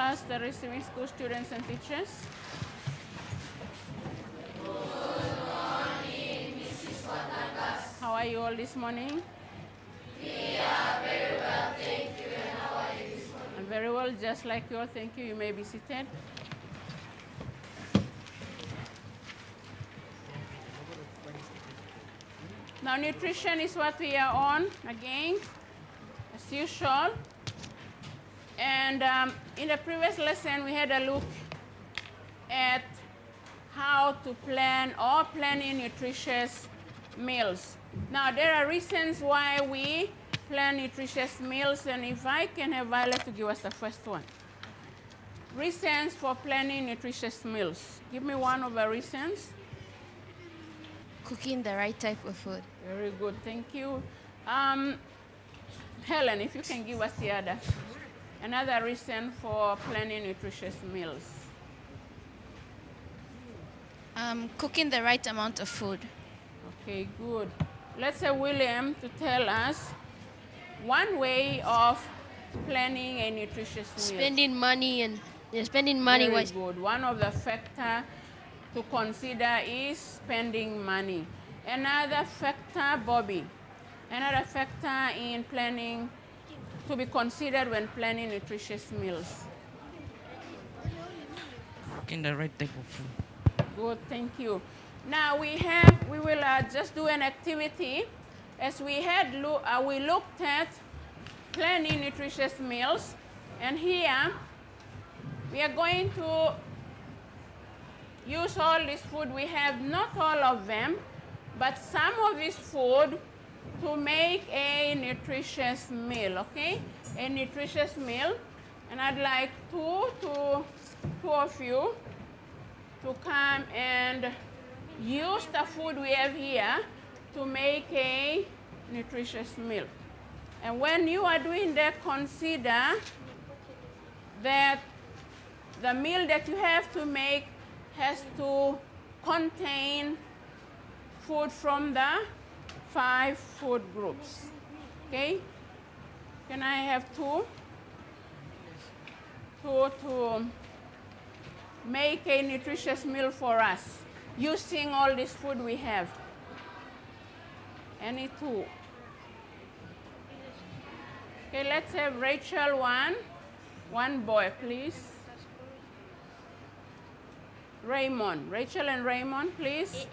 class, the receiving school students and teachers. Good morning, Mrs. Patagas. How are you all this morning? We are very well, thank you. And how are you this morning? I'm very well, just like you all. Thank you. You may be seated. Now, nutrition is what we are on again, as usual. And in the previous lesson, we had a look at how to plan or planning nutritious meals. Now, there are reasons why we plan nutritious meals, and if I can have Violet to give us the first one. Reasons for planning nutritious meals. Give me one of the reasons. Cooking the right type of food. Very good, thank you. Helen, if you can give us the other. Another reason for planning nutritious meals. Cooking the right amount of food. Okay, good. Let's have William to tell us one way of planning a nutritious meal. Spending money. Very good. One of the factors to consider is spending money. Another factor, Bobby, another factor in planning to be considered when planning nutritious meals. Cooking the right type of food. Good, thank you. Now we will just do an activity. As we looked at planning nutritious meals, and here we are going to use all this food we have, not all of them, but some of this food to make a nutritious meal, okay? A nutritious meal. And I'd like two of you to come and use the food we have here to make a nutritious meal. And when you are doing that, consider that the meal that you have to make has to contain food from the 5 food groups. Okay? Can I have two to make a nutritious meal for us using all this food we have? Any two? Okay, let's have Rachel one boy, please. Raymond. Rachel and Raymond, please.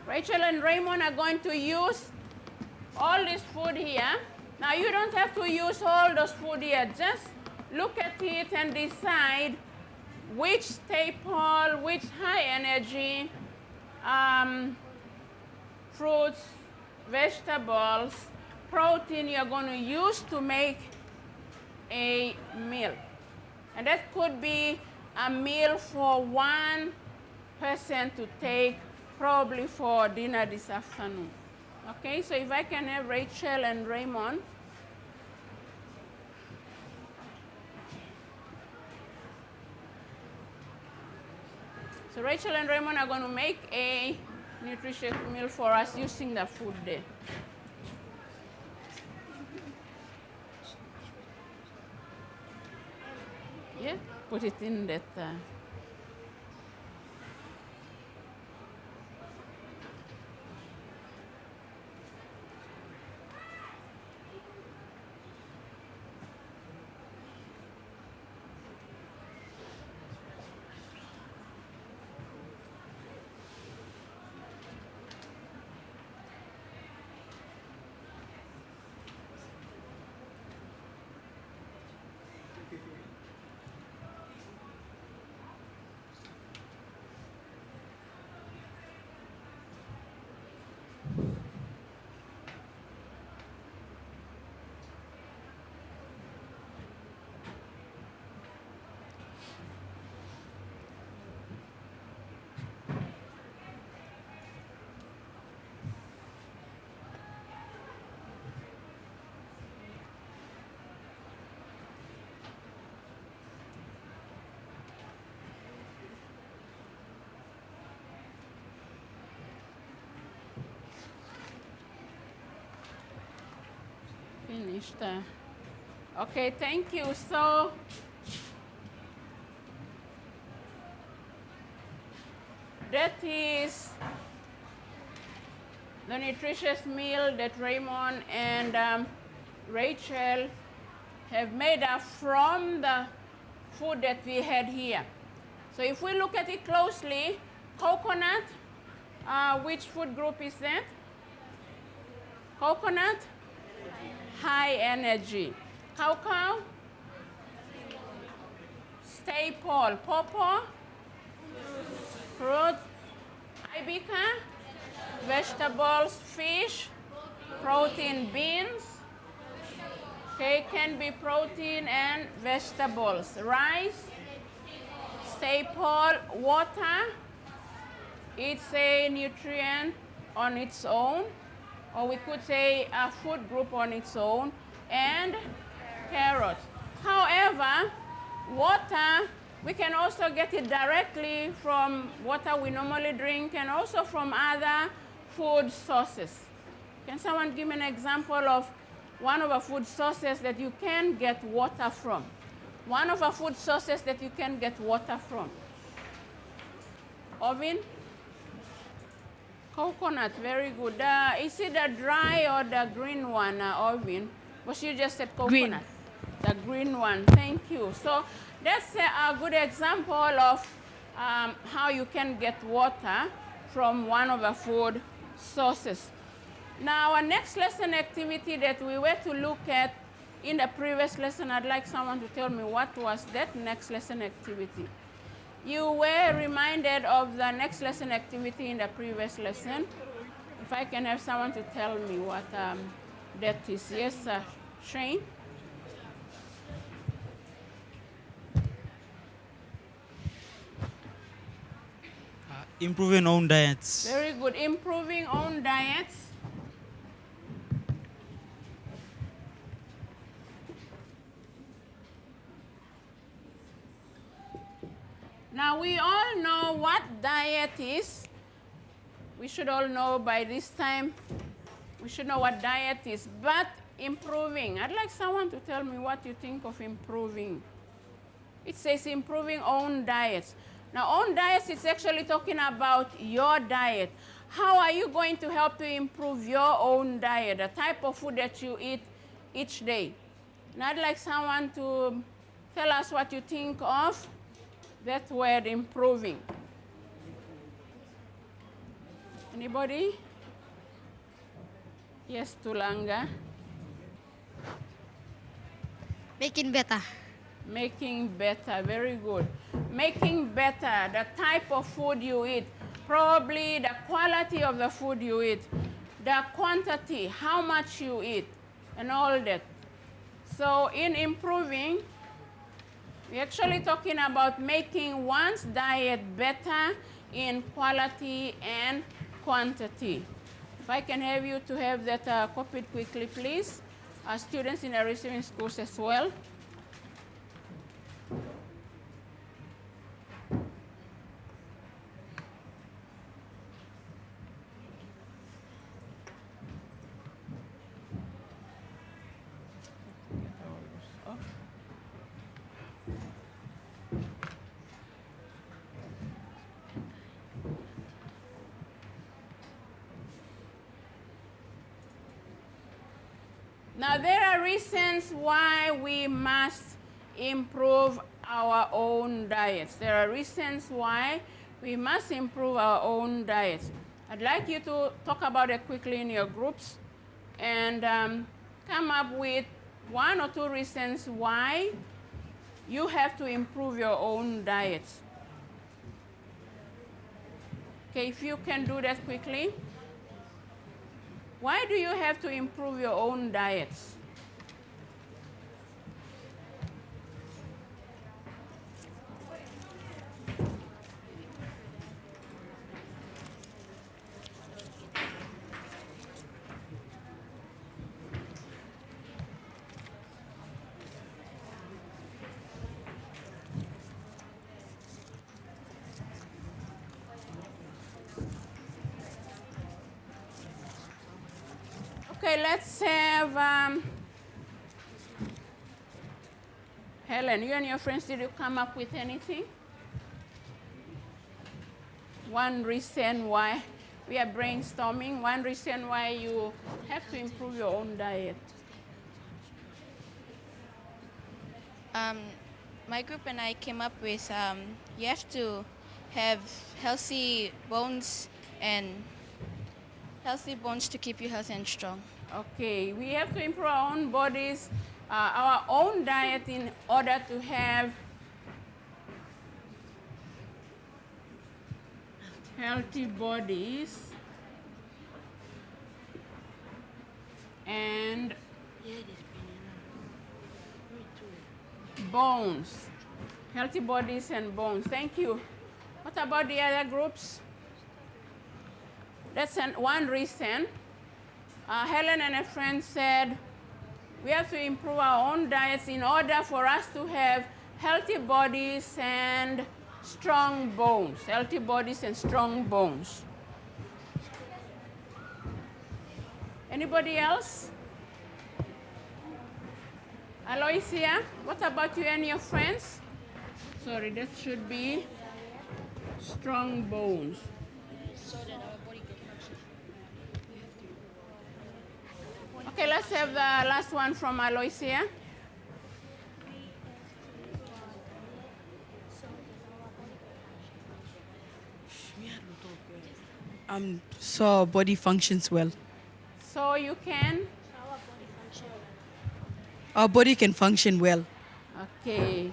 Rachel and Raymond are going to use all this food here. Now, you don't have to use all those food here. Just look at it and decide which staple, which high energy fruits, vegetables, protein you're going to use to make a meal. And that could be a meal for one person to take probably for dinner this afternoon. Okay, so if I can have Rachel and Raymond. So Rachel and Raymond are going to make a nutritious meal for us using the food there. Yeah, put it in that. Finished. Okay, thank you. So, that is the nutritious meal that Raymond and Rachel have made up from the food that we had here. So if we look at it closely, coconut, which food group is that? Coconut, high energy. Cacao, staple. Pawpaw, fruit. Ibica, vegetables. Fish, protein. Beans, okay, can be protein and vegetables. Rice, staple. Water, it's a nutrient on its own, or we could say a food group on its own, and carrots. However, water, we can also get it directly from water we normally drink and also from other food sources. Can someone give me an example of one of the food sources that you can get water from? One of the food sources that you can get water from. Oven? Coconut, very good. Is it the dry or the green one, Oven? But you just said coconut. Green. The green one, thank you. So that's a good example of how you can get water from one of the food sources. Now, our next lesson activity that we were to look at in the previous lesson, I'd like someone to tell me what was that next lesson activity. You were reminded of the next lesson activity in the previous lesson. If I can have someone to tell me what that is. Yes, Shane? Improving own diets. Very good. Improving own diets. Now, we all know what diet is. We should all know by this time. We should know what diet is. But improving, I'd like someone to tell me what you think of improving. It says improving own diets. Now, own diets is actually talking about your diet. How are you going to help to improve your own diet, the type of food that you eat each day? And I'd like someone to tell us what you think of that word, improving. Anybody? Yes, Tulanga. Making better. Making better, very good. Making better the type of food you eat, probably the quality of the food you eat, the quantity, how much you eat, and all that. So in improving, we're actually talking about making one's diet better in quality and quantity. If I can have you to have that copied quickly, please. Students in the receiving schools as well. Now, there are reasons why we must improve our own diets. There are reasons why we must improve our own diets. I'd like you to talk about it quickly in your groups and come up with one or two reasons why you have to improve your own diets. Okay, if you can do that quickly. Why do you have to improve your own diets? Okay, let's have Helen, you and your friends, did you come up with anything? One reason why we are brainstorming, one reason why you have to improve your own diet. My group and I came up with you have to have healthy bones to keep you healthy and strong. Okay, we have to improve our own bodies, our own diet in order to have healthy bodies and bones. Healthy bodies and bones. Thank you. What about the other groups? That's one reason. Helen and a friend said we have to improve our own diets in order for us to have healthy bodies and strong bones. Healthy bodies and strong bones. Anybody else? Aloysia, what about you and your friends? Sorry, that should be strong bones. Okay, let's have the last one from Aloysia. So our body functions well. So you can? Our body can function well. Okay.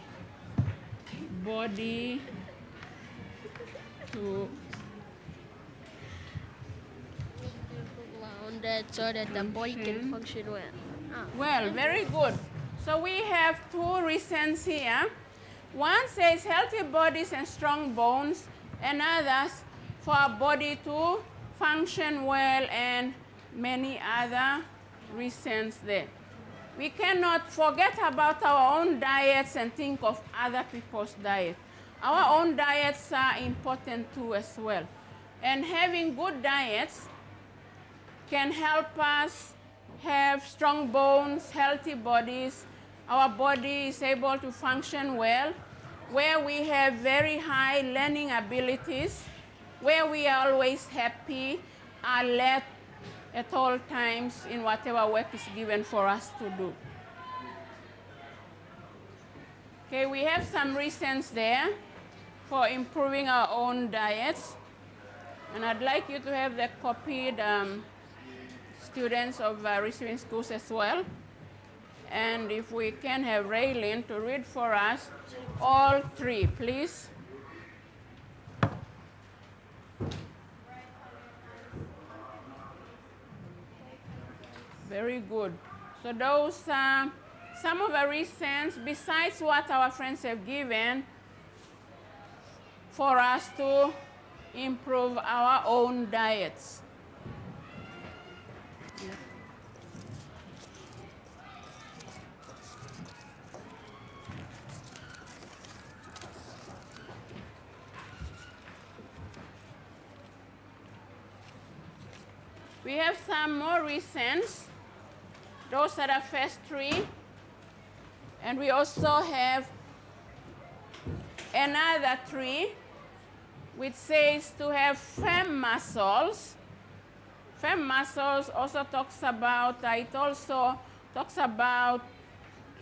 Body to so that the body can function well. well, very good. So we have two reasons here. One says healthy bodies and strong bones, and others for our body to function well, and many other reasons there. We cannot forget about our own diets and think of other people's diet. Our own diets are important too as well. And having good diets can help us have strong bones, healthy bodies. Our body is able to function well, where we have very high learning abilities, where we are always happy, alert at all times in whatever work is given for us to do. Okay, we have some reasons there for improving our own diets. And I'd like you to have the copied students of receiving schools as well. And if we can have Raylene to read for us all three, please. Very good. So those are some of the reasons, besides what our friends have given, for us to improve our own diets. We have some more reasons. Those are the first three. And we also have another three, which says to have firm muscles. Firm muscles also talks about, it also talks about,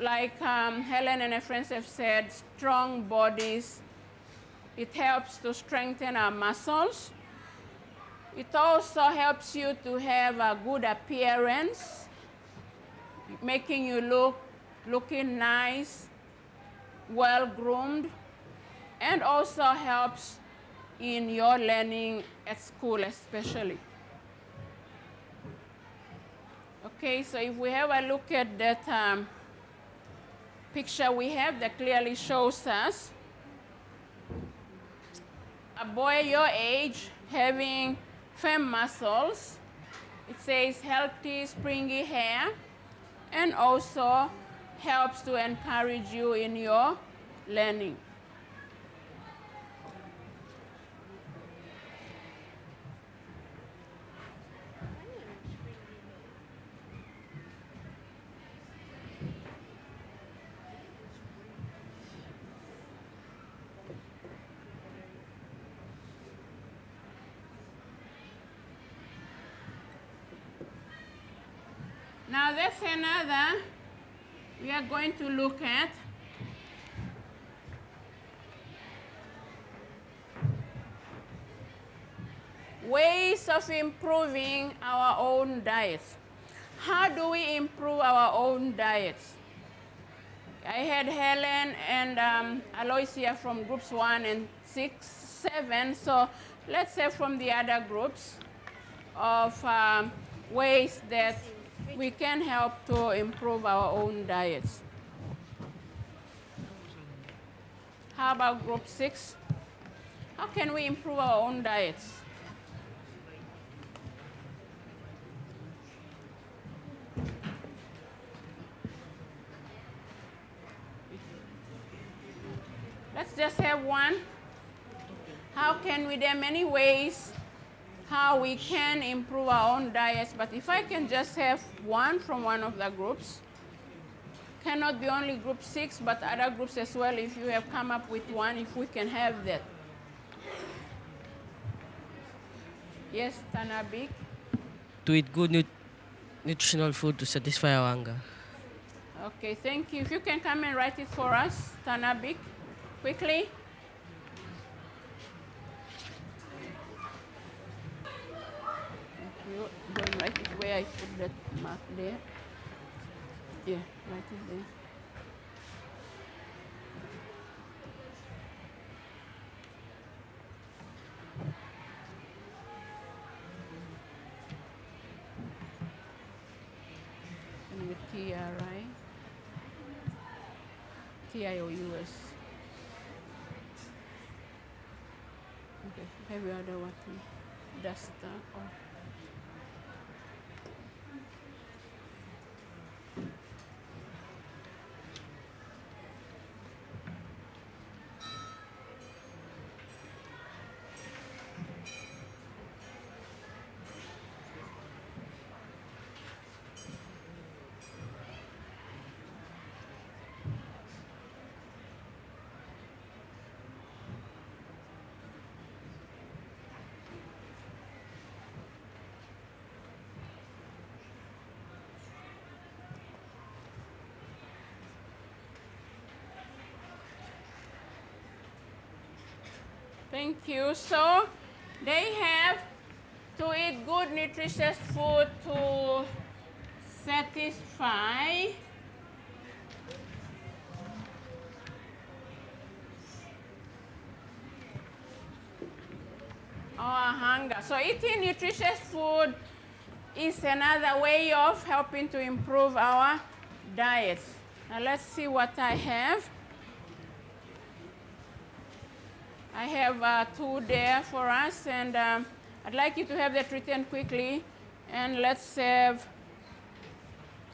like Helen and her friends have said, strong bodies. It helps to strengthen our muscles. It also helps you to have a good appearance, making you looking nice, well-groomed, and also helps in your learning at school especially. Okay, so if we have a look at that picture we have that clearly shows us a boy your age having firm muscles. It says healthy, springy hair, and also helps to encourage you in your learning. Now that's another we are going to look at. Ways of improving our own diets. How do we improve our own diets? I had Helen and Aloysia from groups 1 and 6, 7. So let's say from the other groups of ways that we can help to improve our own diets. How about group 6? How can we improve our own diets? Let's just have one. How can we, there are many ways how we can improve our own diets, but if I can just have one from one of the groups, cannot be only group 6, but other groups as well, if you have come up with one, if we can have that. Yes, Tanabik? To eat good nutritional food to satisfy our hunger. Okay, thank you. If you can come and write it for us, Tanabik, quickly. Go and write it where I put that mark there. Yeah, write it there. And with TRI, TIOUS. Okay, have your other what? Duster or thank you. So they have to eat good nutritious food to satisfy our hunger. So eating nutritious food is another way of helping to improve our diet. Now let's see what I have. I have 2 there for us, and I'd like you to have that written quickly. And let's have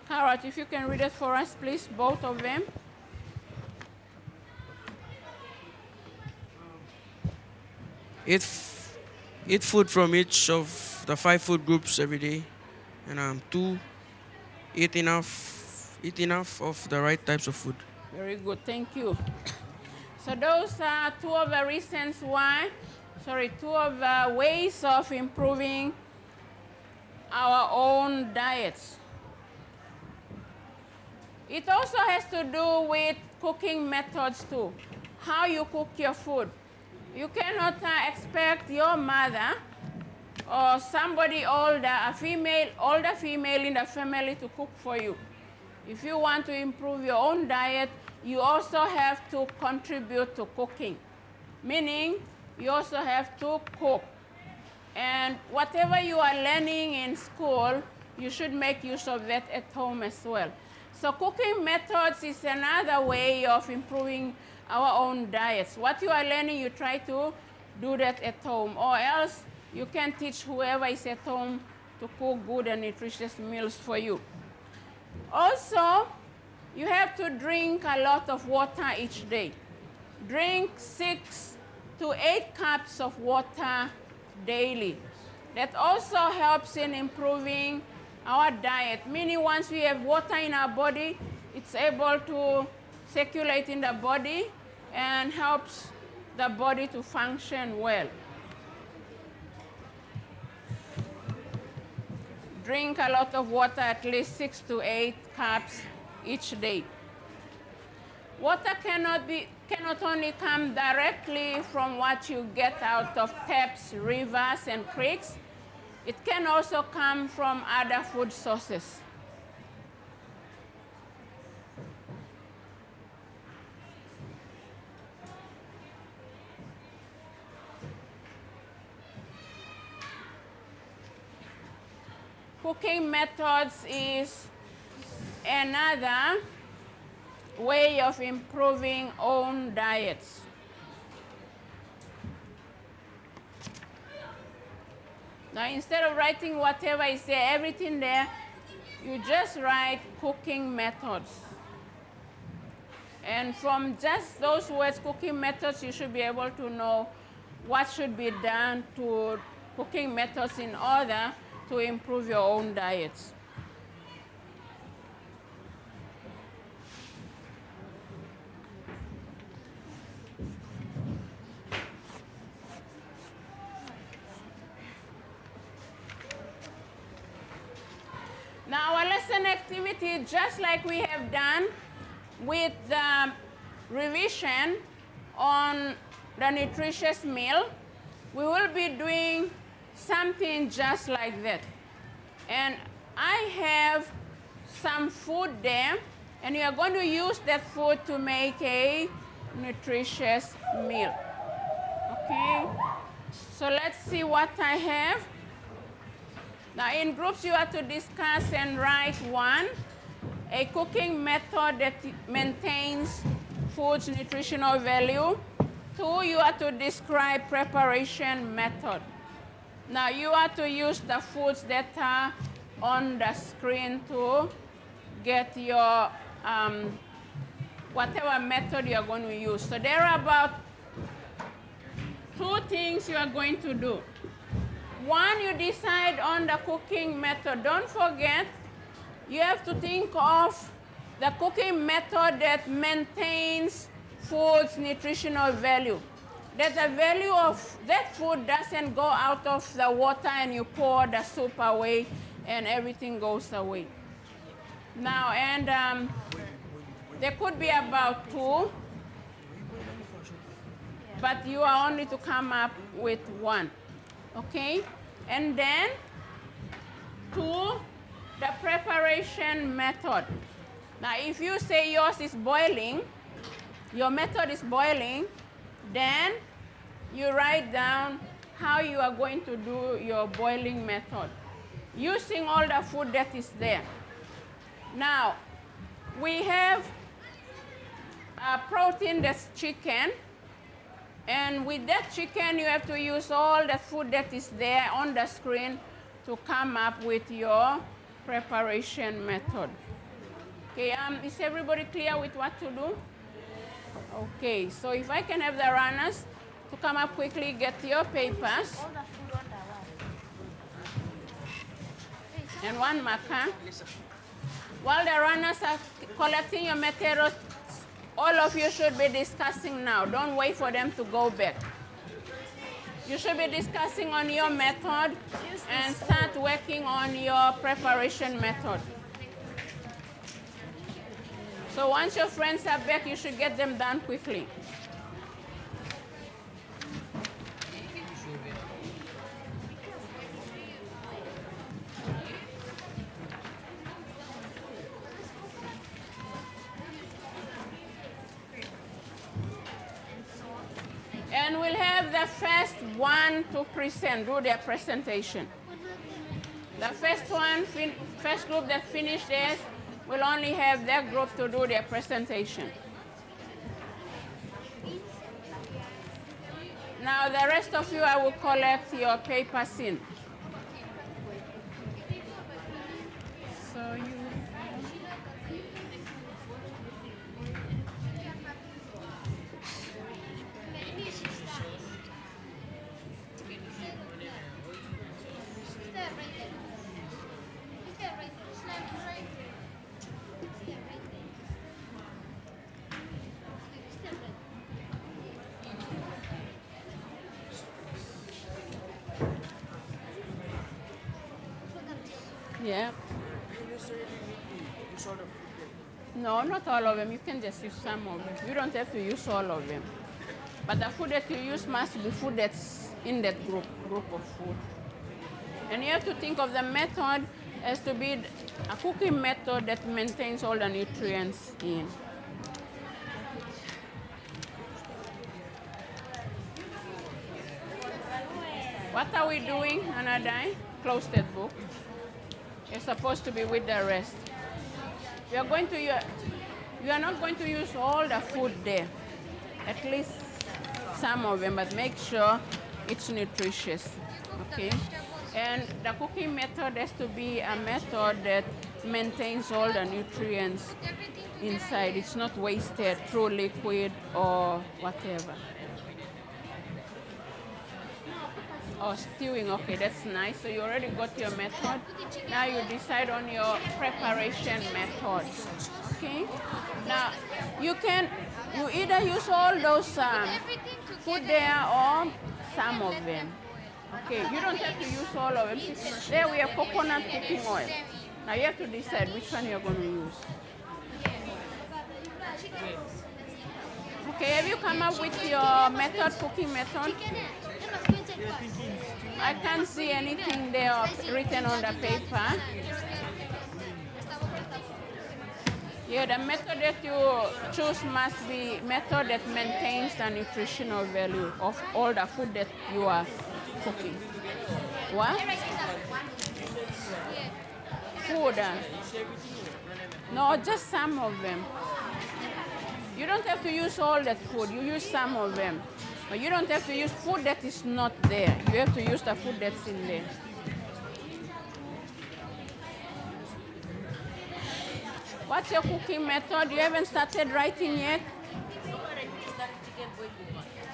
Carrot, if you can read it for us, please, both of them. Eat food from each of the 5 food groups every day, and 2, eat enough of the right types of food. Very good, thank you. So those are 2 of the reasons why, 2 of the ways of improving our own diets. It also has to do with cooking methods too, how you cook your food. You cannot expect your mother or somebody older, older female in the family to cook for you. If you want to improve your own diet, you also have to contribute to cooking, meaning you also have to cook. And whatever you are learning in school, you should make use of that at home as well. So cooking methods is another way of improving our own diets. What you are learning, you try to do that at home, or else you can teach whoever is at home to cook good and nutritious meals for you. Also, you have to drink a lot of water each day. Drink 6 to 8 cups of water daily. That also helps in improving our diet, meaning once we have water in our body, it's able to circulate in the body and helps the body to function well. drink a lot of water, at least 6 to 8 cups each day. Water cannot only come directly from what you get out of taps, rivers, and creeks. It can also come from other food sources. Cooking methods is another way of improving own diets. Now, instead of writing whatever is there, everything there, you just write cooking methods. And from just those words, cooking methods, you should be able to know what should be done to cooking methods in order to improve your own diets. Now, our lesson activity, just like we have done with the revision on the nutritious meal, we will be doing something just like that. And I have some food there, and you are going to use that food to make a nutritious meal. Okay? So let's see what I have. Now, in groups, you have to discuss and write 1, a cooking method that maintains food's nutritional value. 2, you have to describe preparation method. Now, you have to use the foods that are on the screen to get your whatever method you are going to use. So there are about 2 things you are going to do. 1, you decide on the cooking method. Don't forget, you have to think of the cooking method that maintains food's nutritional value. That the value of that food doesn't go out of the water and you pour the soup away and everything goes away. Now, and there could be about 2, but you are only to come up with 1. Okay? And then 2, the preparation method. Now, if you say yours is boiling, your method is boiling, then you write down how you are going to do your boiling method, using all the food that is there. Now, we have a protein that's chicken, and with that chicken, you have to use all the food that is there on the screen to come up with your preparation method. Okay, is everybody clear with what to do? Okay, so if I can have the runners to come up quickly, get your papers. And 1 marker. While the runners are collecting your materials, all of you should be discussing now. Don't wait for them to go back. You should be discussing on your method and start working on your preparation method. So once your friends are back, you should get them done quickly. And we'll have the first 1 to present, do their presentation. The first group that finished theirs, will only have their group to do their presentation. Now the rest of you, I will collect your papers in. So you. Yeah. No, not all of them. You can just use some of them. You don't have to use all of them. But the food that you use must be food that's in that group of food. And you have to think of the method as to be a cooking method that maintains all the nutrients in. What are we doing, Anadai? Close that book. You're supposed to be with the rest. We are not going to use all the food there. At least some of them, but make sure it's nutritious. Okay? And the cooking method has to be a method that maintains all the nutrients inside. It's not wasted through liquid or whatever. Oh, stewing, okay, that's nice. So you already got your method. Now you decide on your preparation method. Okay? Now, you either use all those food there or some of them. Okay, you don't have to use all of them. There we have coconut cooking oil. Now you have to decide which one you're going to use. Okay, have you come up with your method, cooking method? I can't see anything there written on the paper. Yeah, the method that you choose must be method that maintains the nutritional value of all the food that you are cooking. What? Food. No, just some of them. You don't have to use all that food. You use some of them. But you don't have to use food that is not there. You have to use the food that's in there. What's your cooking method? You haven't started writing yet?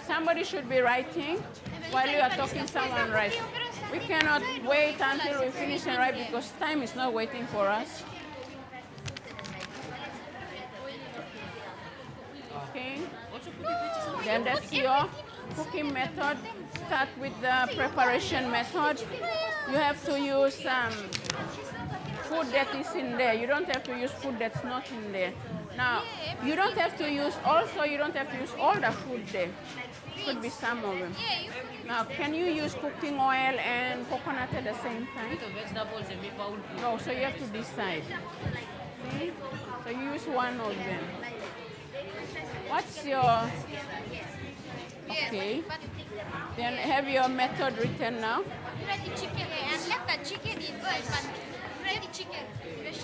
Somebody should be writing while you are talking. Someone write. We cannot wait until we finish and write because time is not waiting for us. Okay. Then that's your cooking method. Start with the preparation method. You have to use food that is in there. You don't have to use food that's not in there. Now, you don't have to use all the food there. Could be some of them. Now, can you use cooking oil and coconut at the same time? No, so you have to decide. See? So you use one of them. What's your... Okay. Then have your method written now.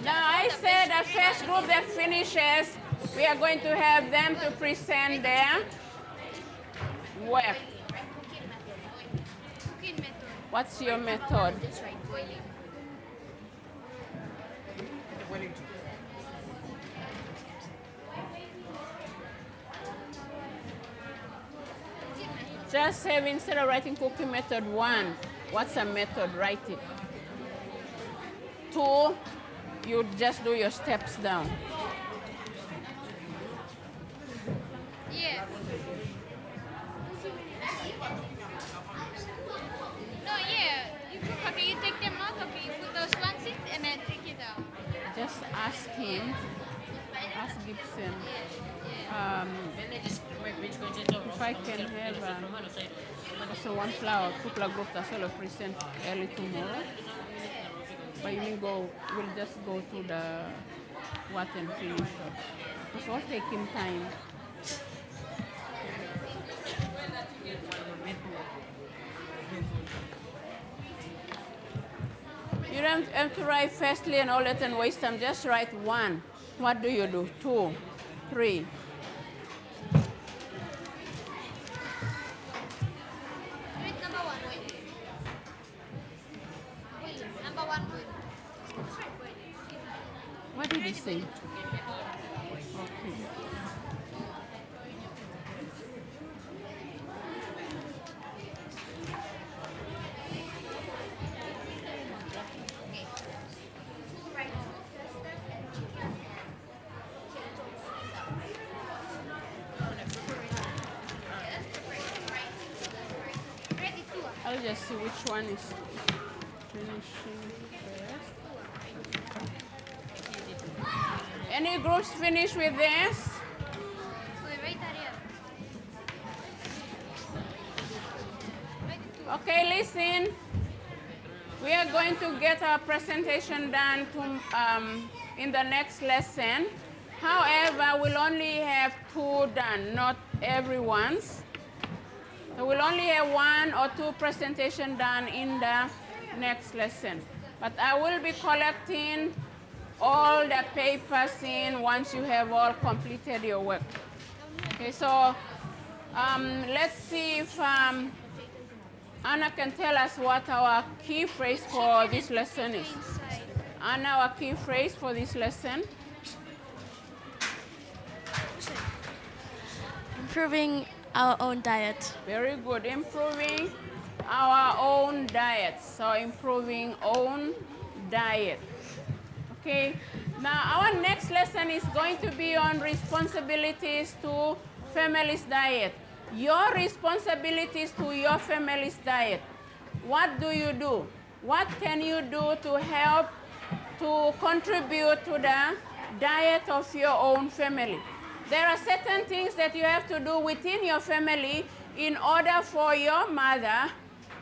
Now I said the first group that finishes, we are going to have them to present their work. What's your method? Just have, instead of writing cooking method 1, what's a method? Write it. 2, you just do your steps down. Yeah. No, yeah. You take them out, okay, you put those ones in and then take it out. Just ask him, ask Gibson, if I can have also one flower, 2 group as well present early tomorrow. But you we'll just go to the what and finish up. It's all taking time. You don't have to write firstly and all that and waste time. Just write 1. What do you do? 2, 3. What did he say? Okay. I'll just see which one is finishing first. Any groups finished with this? Okay, listen. We are going to get our presentation done in the next lesson. However, we'll only have 2 done, not everyone's. So we'll only have 1 or 2 presentations done in the next lesson. But I will be collecting all the papers in once you have all completed your work. Okay, so let's see if Anna can tell us what our key phrase for this lesson is. Anna, our key phrase for this lesson? Improving our own diet. Very good. Improving our own diet. So improving own diet. Okay. Now our next lesson is going to be on responsibilities to family's diet. Your responsibilities to your family's diet. What do you do? What can you do to help to contribute to the diet of your own family? There are certain things that you have to do within your family in order for your mother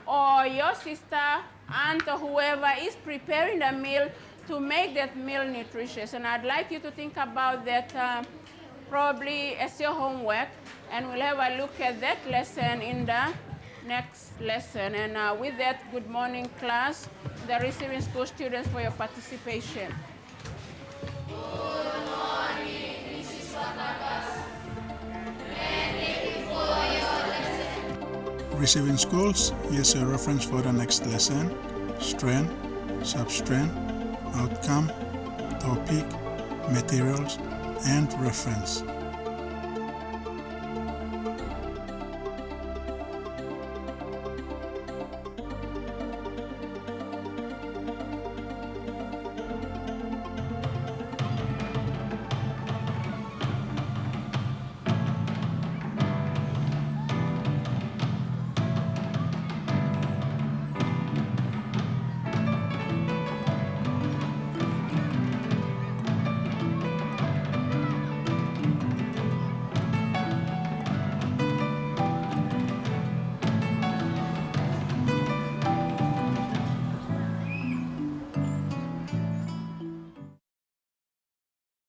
or your sister, aunt, or whoever is preparing the meal to make that meal nutritious. And I'd like you to think about that probably as your homework, and we'll have a look at that lesson in the next lesson. And with that, good morning, class, the receiving school students, for your participation. Good morning, Mrs. Watakas. Thank you for your lesson. Receiving schools, here's a reference for the next lesson: strength, substrength, outcome, topic, materials, and reference.